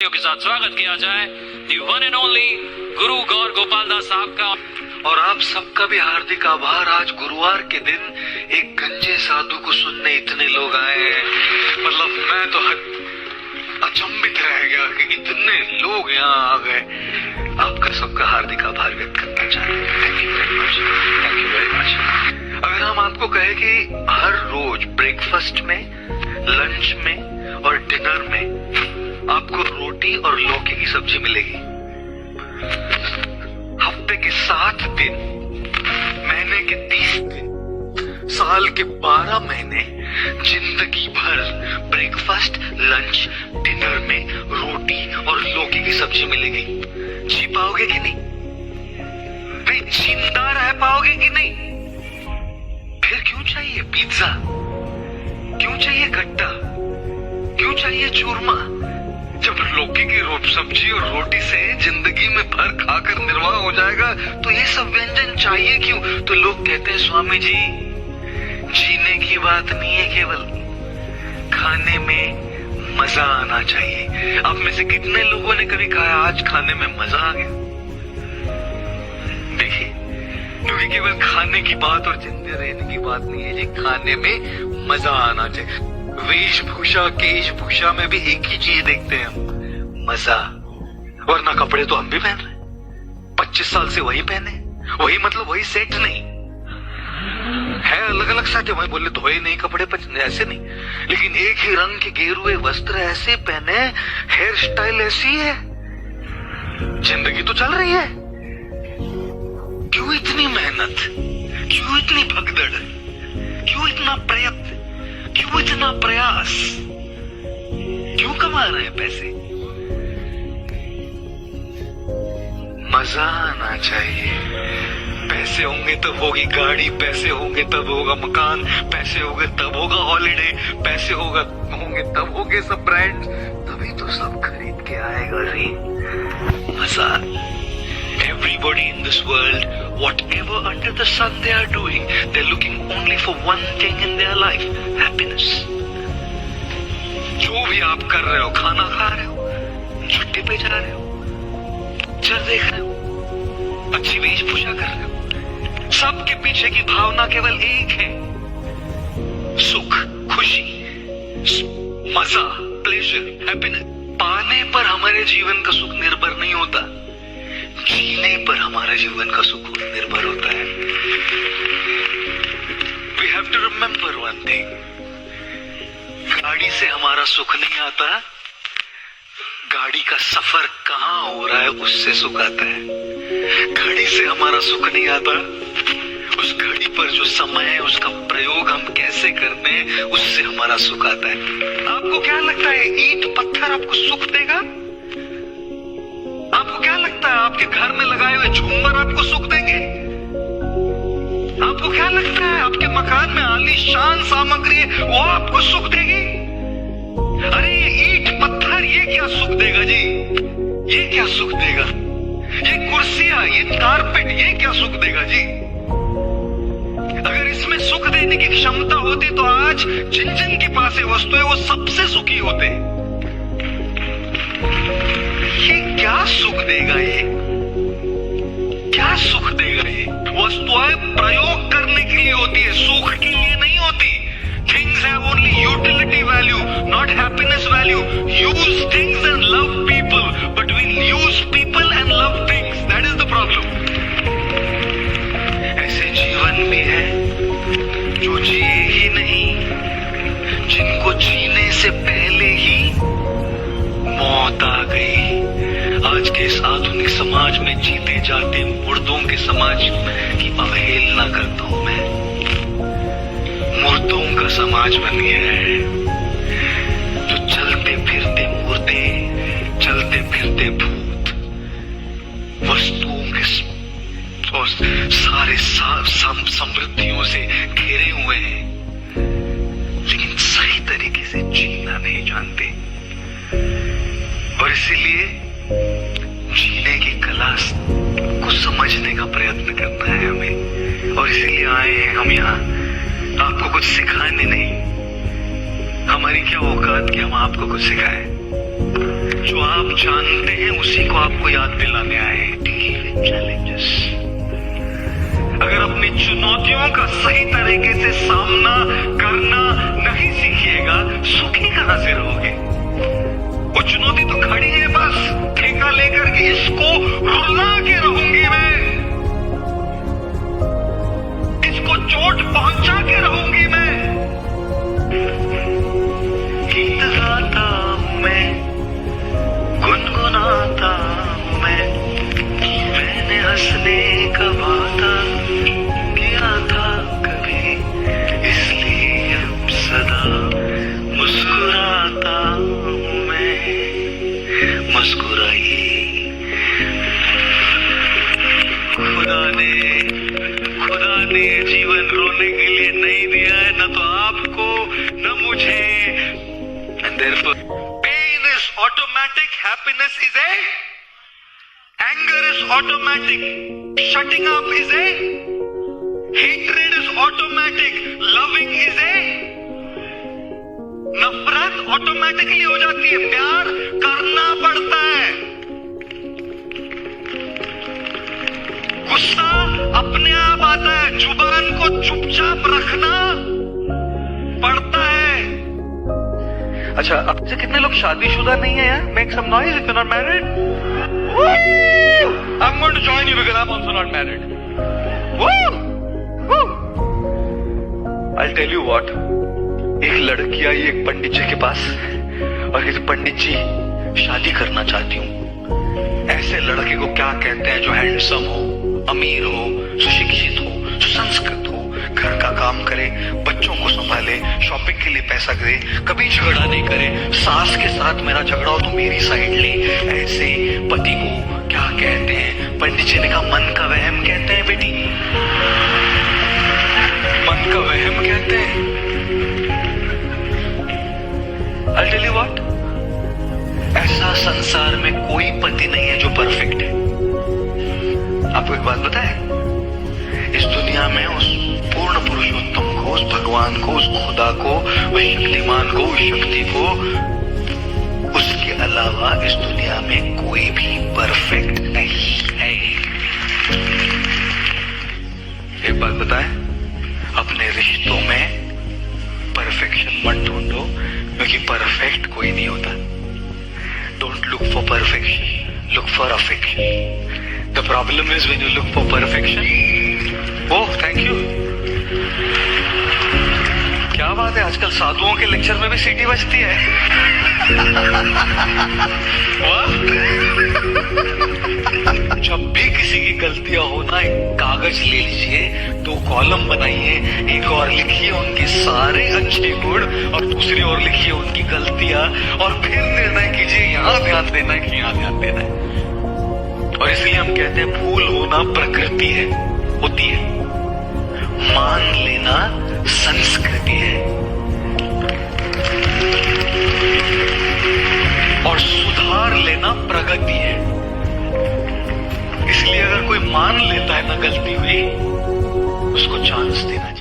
के साथ स्वागत किया जाए दी वन एंड ओनली गुरु गौर गोपाल दास साहब का। और आप सबका भी हार्दिक आभार। आज गुरुवार के दिन एक गंजे साधु को सुनने इतने लोग आए हैं। मतलब मैं तो अचंभित रह गया कि इतने लोग यहाँ आ गए। आपका सबका हार्दिक आभार व्यक्त करना चाहते हैं। Thank you very much, thank you very much. अगर हम आपको कहें कि हर रोज ब्रेकफास्ट में, लंच में और डिनर में आपको रोटी और लौकी की सब्जी मिलेगी, हफ्ते के 7 दिन, महीने के 30 दिन, साल के 12 महीने, जिंदगी भर ब्रेकफास्ट, लंच, डिनर में रोटी और लौकी की सब्जी मिलेगी। जी पाओगे कि नहीं? भाई जिंदा रह पाओगे कि नहीं? फिर क्यों चाहिए पिज्जा? क्यों चाहिए गट्टा? क्यों चाहिए चूरमा? जब लौकी की सब्जी और रोटी से जिंदगी में भर खाकर निर्वाह हो जाएगा तो ये सब व्यंजन चाहिए क्यों? तो लोग कहते हैं स्वामी जी, जीने की बात नहीं है, केवल खाने में मजा आना चाहिए। आप में से कितने लोगों ने कभी कहा आज खाने में मजा आ गया? देखिए, क्योंकि केवल खाने की बात और जिंदे रहने की बात नहीं है जी, खाने में मजा आना चाहिए। वेशभूषा केशभूषा में भी एक ही चीज देखते हैं हम, मजा। वरना कपड़े तो हम भी पहन रहे 25 साल से, वही पहने, वही मतलब वही सेट नहीं है, अलग अलग साथ वही बोले धोए नहीं कपड़े ऐसे नहीं, लेकिन एक ही रंग के गेरुए वस्त्र ऐसे पहने, हेयर स्टाइल ऐसी है। जिंदगी तो चल रही है। क्यों इतनी मेहनत? क्यों इतनी भगदड़? क्यों इतना प्रयत्न? क्यों इतना प्रयास? क्यों कमा रहे हैं पैसे? मजा आना चाहिए। पैसे होंगे तब होगी गाड़ी, पैसे होंगे तब होगा मकान, पैसे होंगे तब होगा हॉलिडे, पैसे होंगे तब होंगे सब ब्रांड, तभी तो सब खरीद के आएगा रे मजा। Everybody in this world, whatever under the sun they are doing, they're looking only for one thing in their life, happiness. जो भी आप कर रहे हो, खाना खा रहे हो, छुट्टी पे जा रहे हो, पिक्चर देख रहे हो, अच्छी वेशभूषा कर रहे हो, सबके पीछे की भावना केवल एक है, सुख, खुशी, मजा, प्लेजर, हैप्पीनेस। पाने पर हमारे जीवन का सुख निर्भर नहीं होता, जीने पर हमारे जीवन का सुख निर्भर होता है। We have to remember one thing, गाड़ी से हमारा सुख नहीं आता, गाड़ी का सफर कहाँ हो रहा है उससे सुख आता है। गाड़ी से हमारा सुख नहीं आता, उस गाड़ी पर जो समय है उसका प्रयोग हम कैसे करते हैं उससे हमारा सुख आता है। आपको क्या लगता है ईंट पत्थर आपको सुख देगा? आपको क्या लगता है आपके घर में लगाए हुए झूमर आपको सुख देंगे? आपको क्या लगता है आपके मकान में आलीशान सामग्री है वो आपको सुख देगी? अरे ये ईंट पत्थर ये क्या सुख देगा जी? ये क्या सुख देगा? ये कुर्सियां, ये कारपेट ये क्या सुख देगा जी? अगर इसमें सुख देने की क्षमता होती तो आज जिन जिन के पास ये वस्तु है वो सबसे सुखी होते। ये क्या सुख देगा? ये क्या सुख देगा? ये वस्तुएं प्रयोग करने के लिए होती है, सुख के लिए नहीं होती। Things have only utility value, not happiness value. Use things and love people, but we use people and love things, that is the problem. ऐसे जीवन भी है जो जिए ही नहीं, जिनको जीने से पहले ही मौत आ गई। आज के इस आधुनिक समाज में जीते जाते मुर्दों के समाज की अवहेलना करता हूं मैं। मुर्दों का समाज बन गया है, जो चलते फिरते मुर्दे, चलते फिरते भूत, वस्तुओं के और सारे समृद्धियों से घिरे हुए हैं, लेकिन सही तरीके से जीना नहीं जानते। और इसीलिए जीने की कला को समझने का प्रयत्न करना है हमें। और इसीलिए आए हैं हम यहाँ, आपको कुछ सिखाने नहीं। हमारी क्या औकात कि हम आपको कुछ सिखाएं। जो आप जानते हैं उसी को आपको याद दिलाने आए हैं। Deal with challenges. अगर अपनी चुनौतियों का सही तरीके से सामना करना नहीं सीखिएगा, सुखी कहां से रहोगे? वो चुनौती तो खड़ी है, बस ठेका लेकर के इसको रुला के रहूंगी मैं, इसको चोट पहुंचा के रहूंगी मैं। गीत गाता हूं मैं, गुनगुनाता हूं मैंने हंसने का वादा किया था कभी, इसलिए अब सदा मुस्कुराता हूं मैं। मुस्कुराइए, खुदा ने जीवन रोने के लिए नहीं दिया है, न तो आपको न मुझे। And therefore, pain is automatic, happiness is a, anger is automatic, shutting up is a, hatred is automatic, loving is a, नफरत ऑटोमेटिकली हो जाती है, प्यार करना पड़ता है, गुस्सा अपने आप आता है, जुबान को चुपचाप रखना पड़ता है। अच्छा, अब से कितने लोग शादीशुदा नहीं है यार? Make some noise if you're not married. Woo! I'm going to join you because I'm also not married. Woo! Woo! I'll tell you what. एक लड़की आई एक पंडित जी के पास और कहती, पंडित जी शादी करना चाहती हूँ। ऐसे लड़के को क्या कहते हैं जो हैंडसम हो, अमीर हो, सुशिक्षित हो, सुसंस्कृत हो, घर का काम करे, बच्चों को संभाले, शॉपिंग के लिए पैसा करे, कभी झगड़ा नहीं करे, सास के साथ मेरा झगड़ा हो तो मेरी साइड ले। ऐसे पति को क्या कहते हैं? पंडित जी ने कहा, मन का वहम कहते हैं बेटी, मन का वहम कहते हैं। I'll tell you what, ऐसा संसार में कोई पति नहीं है जो परफेक्ट है। आपको एक बात बताए, इस दुनिया में उस पूर्ण पुरुषोत्तम को, उस भगवान को, उस खुदा को, उस शक्तिमान को, उस शक्ति को, उसके अलावा इस दुनिया में कोई भी परफेक्ट नहीं है। एक बात बताए, अपने रिश्तों में परफेक्शन मत ढूंढो, क्योंकि परफेक्ट कोई नहीं होता। Don't look for perfection, look for affection. The problem is when you look for perfection. Oh, thank you. क्या बात है, आजकल साधुओं के लेक्चर में भी सीटी बजती है। जब भी किसी की गलतियां हो ना, एक कागज ले लीजिए, 2 कॉलम बनाइए, एक और लिखिए उनके सारे अच्छे गुण और दूसरी ओर लिखिए उनकी गलतियां, और फिर निर्णय कीजिए यहां ध्यान देना है कि यहां ध्यान देना है। और इसलिए हम कहते हैं भूल होना प्रकृति है, होती है, मान लेना संस्कृति है, और सुधार लेना प्रगति है। इसलिए अगर कोई मान लेता है ना गलती हुई, उसको चांस देना चाहिए।